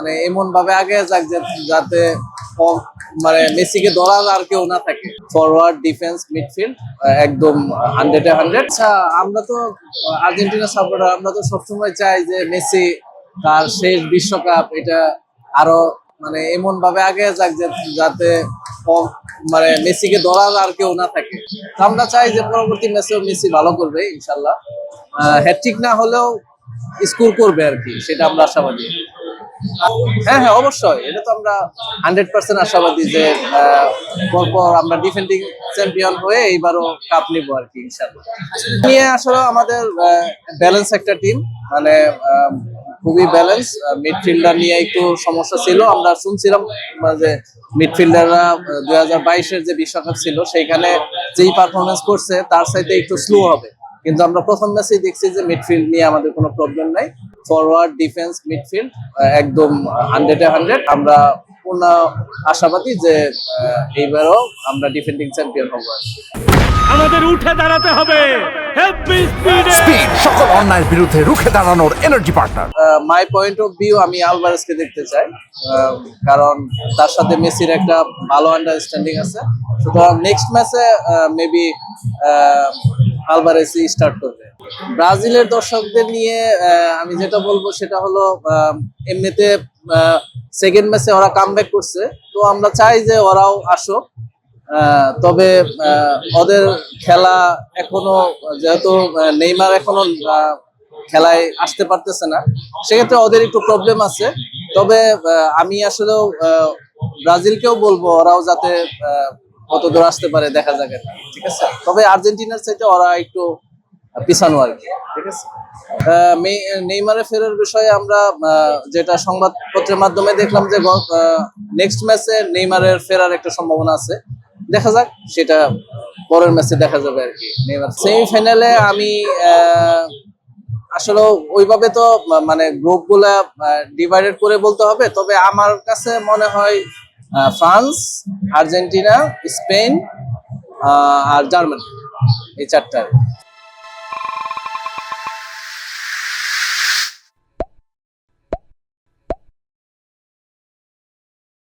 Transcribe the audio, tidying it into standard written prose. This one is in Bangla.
মানে এমন ভাবে আগে যাক যাতে মানে মেসিকে ধরার আর কেউ না থাকে। ফরওয়ার্ড, ডিফেন্স, মিডফিল্ড একদম 100-100। আচ্ছা, আমরা তো আর্জেন্টিনা সাপোর্টার, আমরা তো সবসময় চাই যে মেসি তার শেষ বিশ্বকাপ এটা আরো মানে এমন ভাবে আগে যাক যাতে মানে মেসিকে ধরার আর কেউ না থাকে। আমরা চাই যে পরবর্তী ম্যাচেও মেসি ভালো করবে ইনশাল্লাহ। হ্যাটট্রিক না হলেও স্কোর করবে আর কি, সেটা আমরা আশাবাদী। হ্যাঁ হ্যাঁ, অবশ্যই, এটা তো আমরা 100% আশাবাদী যে পরপর আমরা ডিফেন্ডিং চ্যাম্পিয়ন হয়ে এইবারও কাপ নিব আর কি ইনশাআল্লাহ। নিয়ে আসলে আমাদের ব্যালেন্স একটা টিম, মানে খুবই ব্যালেন্স। মিডফিল্ডার নিয়ে একটু সমস্যা ছিল, আমরা শুনছিলাম যে মিডফিল্ডাররা 2022-এর যে বিশ্বকাপ ছিল সেইখানে যেই পারফরমেন্স করছে তার সাথে একটু স্লো হবে, কিন্তু আমরা প্রথম ম্যাচেই দেখছি যে মিডফিল্ড নিয়ে আমাদের কোনো প্রবলেম নাই। ফরওয়ার্ড, ডিফেন্স, মিডফিল্ড একদম 100-100। আমরা পূর্ণ আশাবাদী যে এইবারও আমরা ডিফেন্ডিং চ্যাম্পিয়ন হব। আমাদের উঠে দাঁড়াতে হবে। স্পিড সকল অন্যায়ের বিরুদ্ধে রুখে দাঁড়ানোর energy partner. My point of view, আমি আলভারেজকে দেখতে চাই, কারণ তার সাথে মেসির একটা ভালো আন্ডারস্ট্যান্ডিং আছে। সুতরাং নেক্সট ম্যাচে মেবি আলভারেজই স্টার্ট করবে। ব্রাজিলের দর্শকদের নিয়ে আমি যেটা বলবো সেটা হলো, এমনিতে সেকেন্ড ম্যাচে ওরা কামব্যাক করছে, তো আমরা চাই যে ওরাও আসুক। তবে ওদের খেলা এখনো, যেহেতু নেইমার এখনো খেলায় আসতে পারতেছে না, সেক্ষেত্রে ওদের একটু প্রবলেম আছে। তবে আমি আসলেও ব্রাজিলকেও বলবো ওরাও যাতে কত দূর আসতে পারে দেখা যাক, ঠিক আছে। তবে আর্জেন্টিনার চাইতে ওরা একটু পিছানো আর কি, ঠিক আছে। নেইমারের ফেরার বিষয়ে আমরা যেটা সংবাদপত্রের মাধ্যমে দেখলাম যে নেক্সট ম্যাচে নেইমারের ফেরার একটা সম্ভাবনা আছে, দেখা যাক, সেটা পরের ম্যাচে দেখা যাবে আর কি। নেইমার সেমিফাইনালে আমি আসলে ওইভাবে তো মানে গ্রুপ গুলা ডিভাইডেড করে বলতে হবে, তবে আমার কাছে মনে হয় ফ্রান্স, আর্জেন্টিনা, স্পেন আর জার্মানি, এই চারটা।